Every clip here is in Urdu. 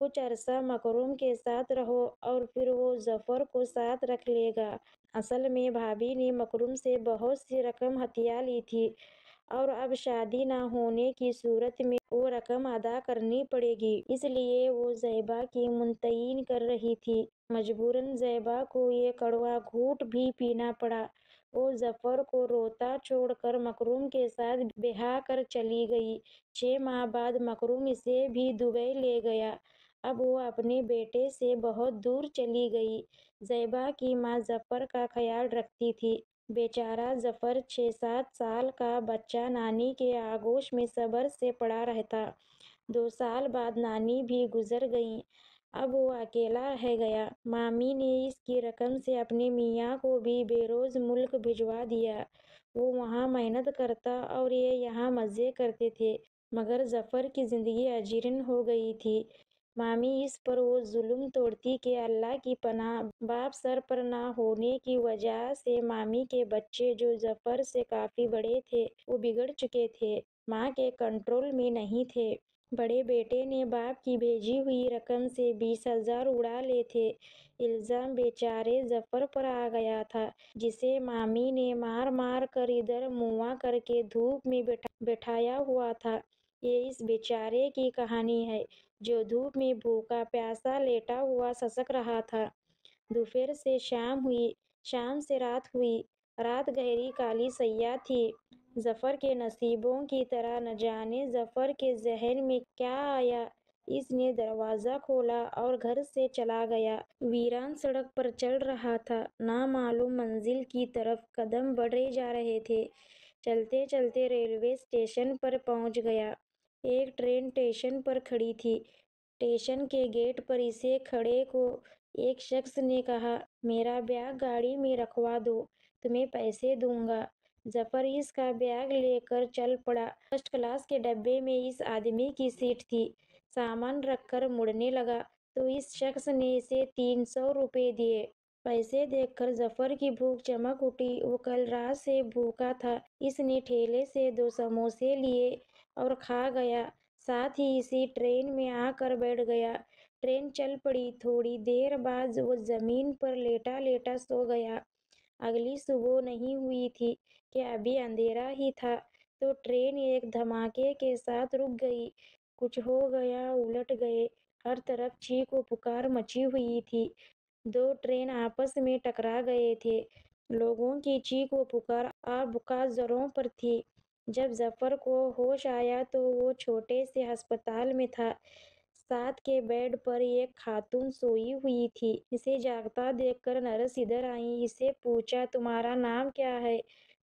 کچھ عرصہ مکرم کے ساتھ رہو اور پھر وہ ظفر کو ساتھ رکھ لے گا۔ اصل میں بھابھی نے مکرم سے بہت سی رقم ہتھیا لی تھی اور اب شادی نہ ہونے کی صورت میں وہ رقم ادا کرنی پڑے گی، اس لیے وہ زیبا کی معطلی کر رہی تھی۔ مجبوراً زیبا کو یہ کڑوا گھونٹ بھی پینا پڑا۔ وہ ظفر کو روتا چھوڑ کر مکرم کے ساتھ بیاہ کر چلی گئی۔ 6 ماہ بعد مکرم اسے بھی دبئی لے گیا۔ اب وہ اپنے بیٹے سے بہت دور چلی گئی۔ زیبا کی ماں ظفر کا خیال رکھتی تھی۔ بیچارہ ظفر 6-7 سال کا بچہ نانی کے آغوش میں صبر سے پڑا رہتا۔ 2 سال بعد نانی بھی گزر گئیں۔ اب وہ اکیلا رہ گیا۔ مامی نے اس کی رقم سے اپنے میاں کو بھی بیروز ملک بھجوا دیا۔ وہ وہاں محنت کرتا اور یہ یہاں مزے کرتے تھے، مگر ظفر کی زندگی اجیرن ہو گئی تھی۔ مامی اس پر وہ ظلم توڑتی کہ اللہ کی پناہ، باپ سر پر نہ ہونے کی وجہ سے مامی کے بچے جو ظفر سے کافی بڑے تھے وہ بگڑ چکے تھے، ماں کے کنٹرول میں نہیں تھے۔ بڑے بیٹے نے باپ کی بھیجی ہوئی رقم سے 20,000 اڑا لیے تھے۔ الزام بیچارے ظفر پر آ گیا تھا، جسے مامی نے مار مار کر ادھر منہ کر کے دھوپ میں بٹھایا ہوا تھا۔ یہ اس بیچارے کی کہانی ہے جو دھوپ میں بھوکا پیاسا لیٹا ہوا سسک رہا تھا۔ دوپہر سے شام ہوئی، شام سے رات ہوئی، رات گہری کالی سیاہ تھی۔ ظفر کے نصیبوں کی طرح نہ جانے ظفر کے ذہن میں کیا آیا، اس نے دروازہ کھولا اور گھر سے چلا گیا۔ ویران سڑک پر چل رہا تھا، نامعلوم منزل کی طرف قدم بڑھے جا رہے تھے۔ چلتے چلتے ریلوے اسٹیشن پر پہنچ گیا۔ ایک ٹرین اسٹیشن پر کھڑی تھی۔ اسٹیشن کے گیٹ پر اسے کھڑے کو ایک شخص نے کہا، میرا بیاگ گاڑی میں رکھوا دو، تمہیں پیسے دوں گا۔ ظفر اس کا بیاگ لے کر چل پڑا۔ فرسٹ کلاس کے ڈبے میں اس آدمی کی سیٹ تھی۔ سامان رکھ کر مڑنے لگا تو اس شخص نے اسے 300 روپے دیے۔ پیسے دیکھ کر ظفر کی بھوک چمک اٹھی۔ وہ کل رات سے بھوکا تھا۔ اس نے ٹھیلے سے 2 سموسے لیے اور کھا گیا، ساتھ ہی اسی ٹرین میں آ کر بیٹھ گیا۔ ٹرین چل پڑی۔ تھوڑی دیر بعد وہ زمین پر لیٹا لیٹا سو گیا۔ اگلی صبح نہیں ہوئی تھی کہ ابھی اندھیرا ہی تھا تو ٹرین ایک دھماکے کے ساتھ رک گئی۔ کچھ ہو گیا، الٹ گئے۔ ہر طرف چیخ و پکار مچی ہوئی تھی۔ 2 ٹرین آپس میں ٹکرا گئے تھے۔ لوگوں کی چیخ و پکار آبکا زوروں پر تھی۔ جب ظفر کو ہوش آیا تو وہ چھوٹے سے ہسپتال میں تھا۔ ساتھ کے بیڈ پر ایک خاتون سوئی ہوئی تھی۔ اسے جاگتا دیکھ کر نرس ادھر آئیں۔ اس سے پوچھا، تمہارا نام کیا ہے؟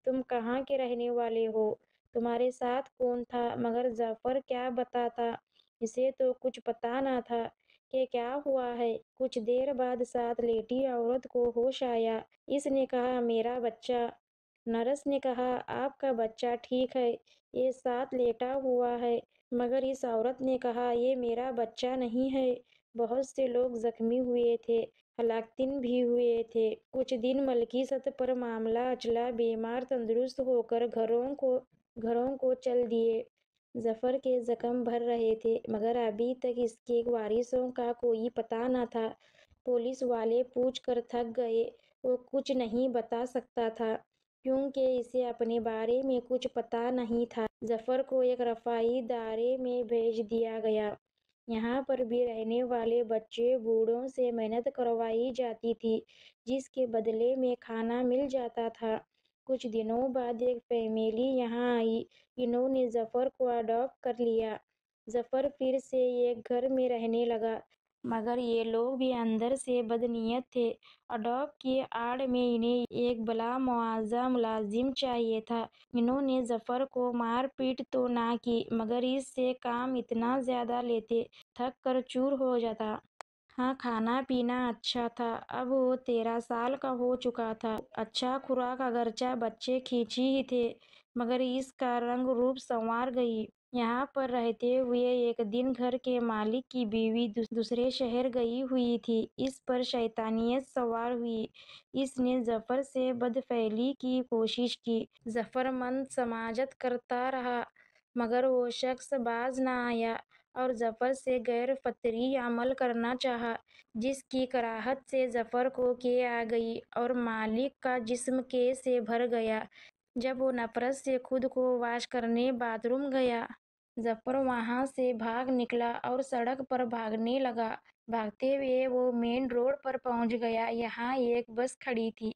تم کہاں کے رہنے والے ہو؟ تمہارے ساتھ کون تھا؟ مگر ظفر کیا بتاتا، اسے تو کچھ پتہ نہ تھا کہ کیا ہوا ہے۔ کچھ دیر بعد ساتھ لیٹی عورت کو ہوش آیا۔ اس نے کہا، میرا بچہ۔ نرس نے کہا، آپ کا بچہ ٹھیک ہے، یہ ساتھ لیٹا ہوا ہے۔ مگر اس عورت نے کہا، یہ میرا بچہ نہیں ہے۔ بہت سے لوگ زخمی ہوئے تھے، ہلاکتیں بھی ہوئے تھے۔ کچھ دن ملکی سطح پر معاملہ اچھلا، بیمار تندرست ہو کر گھروں کو چل دیے۔ ظفر کے زخم بھر رہے تھے، مگر ابھی تک اس کے وارثوں کا کوئی پتہ نہ تھا۔ پولیس والے پوچھ کر تھک گئے۔ وہ کچھ نہیں بتا سکتا تھا کیونکہ اسے اپنے بارے میں کچھ پتہ نہیں تھا۔ ظفر کو ایک رفاہی ادارے میں بھیج دیا گیا۔ یہاں پر بھی رہنے والے بچے بوڑھوں سے محنت کروائی جاتی تھی، جس کے بدلے میں کھانا مل جاتا تھا۔ کچھ دنوں بعد ایک فیملی یہاں آئی۔ انہوں نے ظفر کو اڈاپٹ کر لیا۔ ظفر پھر سے ایک گھر میں رہنے لگا، مگر یہ لوگ بھی اندر سے بدنیت تھے۔ اڈاپٹ کی آڑ میں انہیں ایک بلا معاوضہ ملازم چاہیے تھا۔ انہوں نے ظفر کو مار پیٹ تو نہ کی، مگر اس سے کام اتنا زیادہ لیتے، تھک کر چور ہو جاتا۔ ہاں، کھانا پینا اچھا تھا۔ اب وہ 13 سال کا ہو چکا تھا۔ اچھا خوراک، اگرچہ بچے کھینچی ہی تھے، مگر اس کا رنگ روپ سنوار گئی۔ یہاں پر رہتے ہوئے ایک دن گھر کے مالک کی بیوی دوسرے شہر گئی ہوئی تھی۔ اس پر شیطانیت سوار ہوئی۔ اس نے ظفر سے بدفعلی کی کوشش کی۔ ظفر مند سماجت کرتا رہا، مگر وہ شخص باز نہ آیا۔ اور ظفر سے غیر فطری عمل کرنا چاہا، جس کی کراہت سے ظفر کو کے آ گئی اور مالک کا جسم کے سے بھر گیا۔ جب وہ نفرت سے خود کو واش کرنے باتھ روم گیا، ظفر وہاں سے بھاگ نکلا اور سڑک پر بھاگنے لگا۔ بھاگتے ہوئے وہ مین روڈ پر پہنچ گیا۔ یہاں ایک بس کھڑی تھی،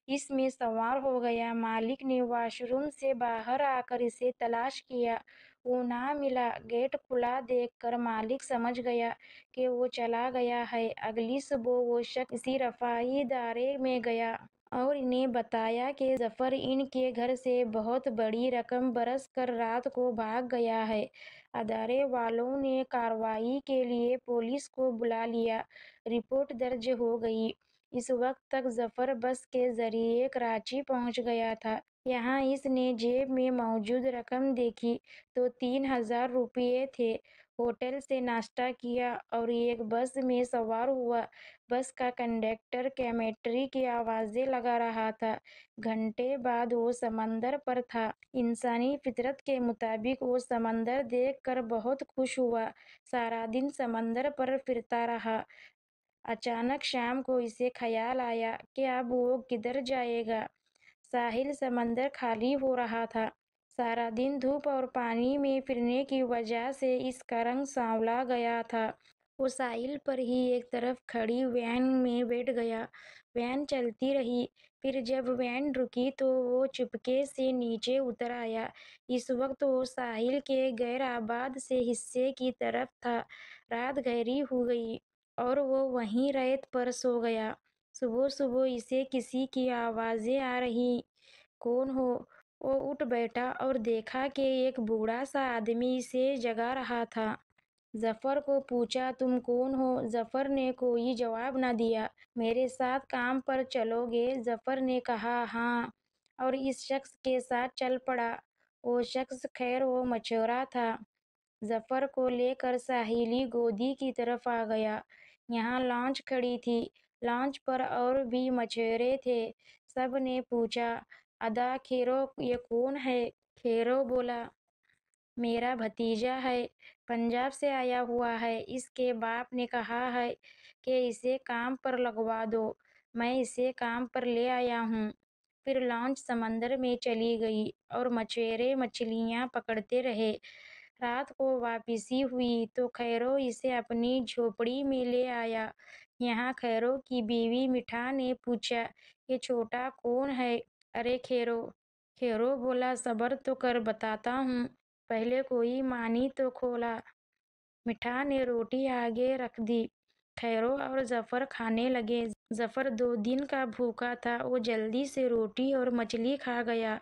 اس میں سوار ہو گیا۔ مالک نے واش روم سے باہر آ کر اسے تلاش کیا، وہ نہ ملا۔ گیٹ کھلا دیکھ کر مالک سمجھ گیا کہ وہ چلا گیا ہے۔ اگلی صبح وہ شخص اسی رفاہی ادارے میں گیا اور انہیں بتایا کہ ظفر ان کے گھر سے بہت بڑی رقم برس کر رات کو بھاگ گیا ہے۔ ادارے والوں نے کارروائی کے لیے پولیس کو بلا لیا۔ رپورٹ درج ہو گئی۔ اس وقت تک ظفر بس کے ذریعے کراچی پہنچ گیا تھا۔ یہاں اس نے جیب میں موجود رقم دیکھی تو 3,000 روپے تھے۔ ہوٹل سے ناشتہ کیا اور ایک بس میں سوار ہوا۔ بس کا کنڈکٹر کمیٹری کی آوازیں لگا رہا تھا۔ گھنٹے بعد وہ سمندر پر تھا۔ انسانی فطرت کے مطابق وہ سمندر دیکھ کر بہت خوش ہوا۔ سارا دن سمندر پر پھرتا رہا۔ اچانک شام کو اسے خیال آیا کہ اب وہ کدھر جائے گا۔ ساحل سمندر خالی ہو رہا تھا۔ سارا دن دھوپ اور پانی میں پھرنے کی وجہ سے اس کا رنگ سانولا گیا تھا۔ وہ ساحل پر ہی ایک طرف کھڑی وین میں بیٹھ گیا۔ وین چلتی رہی۔ پھر جب وین رکی تو وہ چپکے سے نیچے اتر آیا۔ اس وقت وہ ساحل کے غیر آباد سے حصے کی طرف تھا۔ رات گہری ہو گئی اور وہ وہیں ریت پر سو گیا۔ صبح صبح اسے کسی کی آوازیں آ رہی۔ کون ہو؟ وہ اٹھ بیٹھا اور دیکھا کہ ایک بوڑھا سا آدمی اسے جگا رہا تھا۔ ظفر کو پوچھا، تم کون ہو؟ ظفر نے کوئی جواب نہ دیا۔ میرے ساتھ کام پر چلو گے؟ ظفر نے کہا، ہاں، اور اس شخص کے ساتھ چل پڑا۔ وہ شخص خیر و مچورا تھا۔ ظفر کو لے کر ساحلی گودی کی طرف آ گیا۔ یہاں لانچ کھڑی تھی۔ لانچ پر اور بھی مچورے تھے۔ سب نے پوچھا، ادا کھیرو یہ کون ہے؟ کھیرو بولا، میرا بھتیجا ہے، پنجاب سے آیا ہوا ہے۔ اس کے باپ نے کہا ہے کہ اسے کام پر لگوا دو، میں اسے کام پر لے آیا ہوں۔ پھر لانچ سمندر میں چلی گئی اور مچھیرے مچھلیاں پکڑتے رہے۔ رات کو واپسی ہوئی تو خیرو اسے اپنی جھوپڑی میں لے آیا۔ یہاں خیرو کی بیوی مٹھا نے پوچھا، یہ چھوٹا کون ہے؟ ارے کھیرو! کھیرو بولا، صبر تو کر، بتاتا ہوں، پہلے کوئی مانی تو کھولا۔ مٹھا نے روٹی آگے رکھ دی۔ خیرو اور ظفر کھانے لگے۔ ظفر 2 دن کا بھوکا تھا، وہ جلدی سے روٹی اور مچھلی کھا گیا۔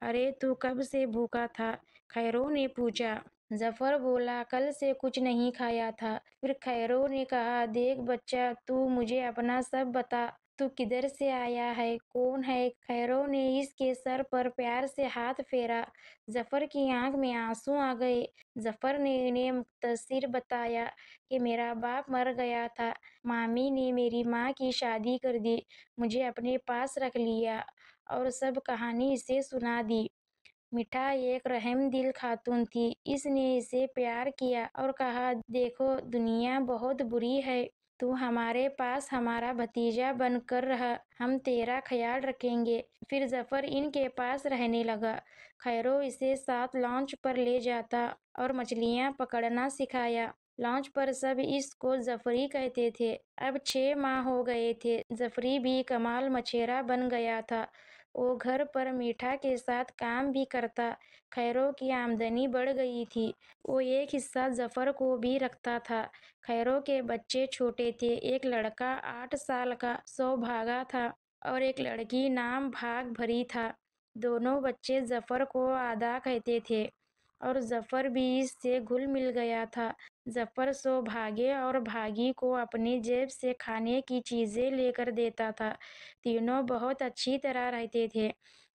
ارے تو کب سے بھوکا تھا؟ خیرو نے پوچھا۔ ظفر بولا، کل سے کچھ نہیں کھایا تھا۔ پھر خیرو نے کہا، دیکھ بچہ، تو مجھے اپنا سب بتا، تو کدھر سے آیا ہے، کون ہے؟ خیرو نے اس کے سر پر پیار سے ہاتھ پھیرا۔ ظفر کی آنکھ میں آنسو آ گئے۔ ظفر نے انہیں مختصر بتایا کہ میرا باپ مر گیا تھا، مامی نے میری ماں کی شادی کر دی، مجھے اپنے پاس رکھ لیا، اور سب کہانی اسے سنا دی۔ مٹھا ایک رحم دل خاتون تھی۔ اس نے اسے پیار کیا اور کہا، دیکھو دنیا بہت بری ہے، تو ہمارے پاس ہمارا بھتیجا بن کر رہ، ہم تیرا خیال رکھیں گے۔ پھر ظفر ان کے پاس رہنے لگا۔ خیرو اسے ساتھ لانچ پر لے جاتا اور مچھلیاں پکڑنا سکھایا۔ لانچ پر سب اس کو ظفری کہتے تھے۔ اب 6 ماہ ہو گئے تھے۔ ظفری بھی کمال مچھیرا بن گیا تھا۔ وہ گھر پر میٹھا کے ساتھ کام بھی کرتا۔ خیرو کی آمدنی بڑھ گئی تھی۔ وہ ایک حصہ ظفر کو بھی رکھتا تھا۔ خیرو کے بچے چھوٹے تھے۔ ایک لڑکا 8 سال کا سوبھاگا تھا اور ایک لڑکی نام بھاگ بھری تھا۔ دونوں بچے ظفر کو ادا کہتے تھے اور ظفر بھی اس سے گھل مل گیا تھا۔ ظفر سوبھاگے اور بھاگی کو اپنی جیب سے کھانے کی چیزیں لے کر دیتا تھا۔ تینوں بہت اچھی طرح رہتے تھے۔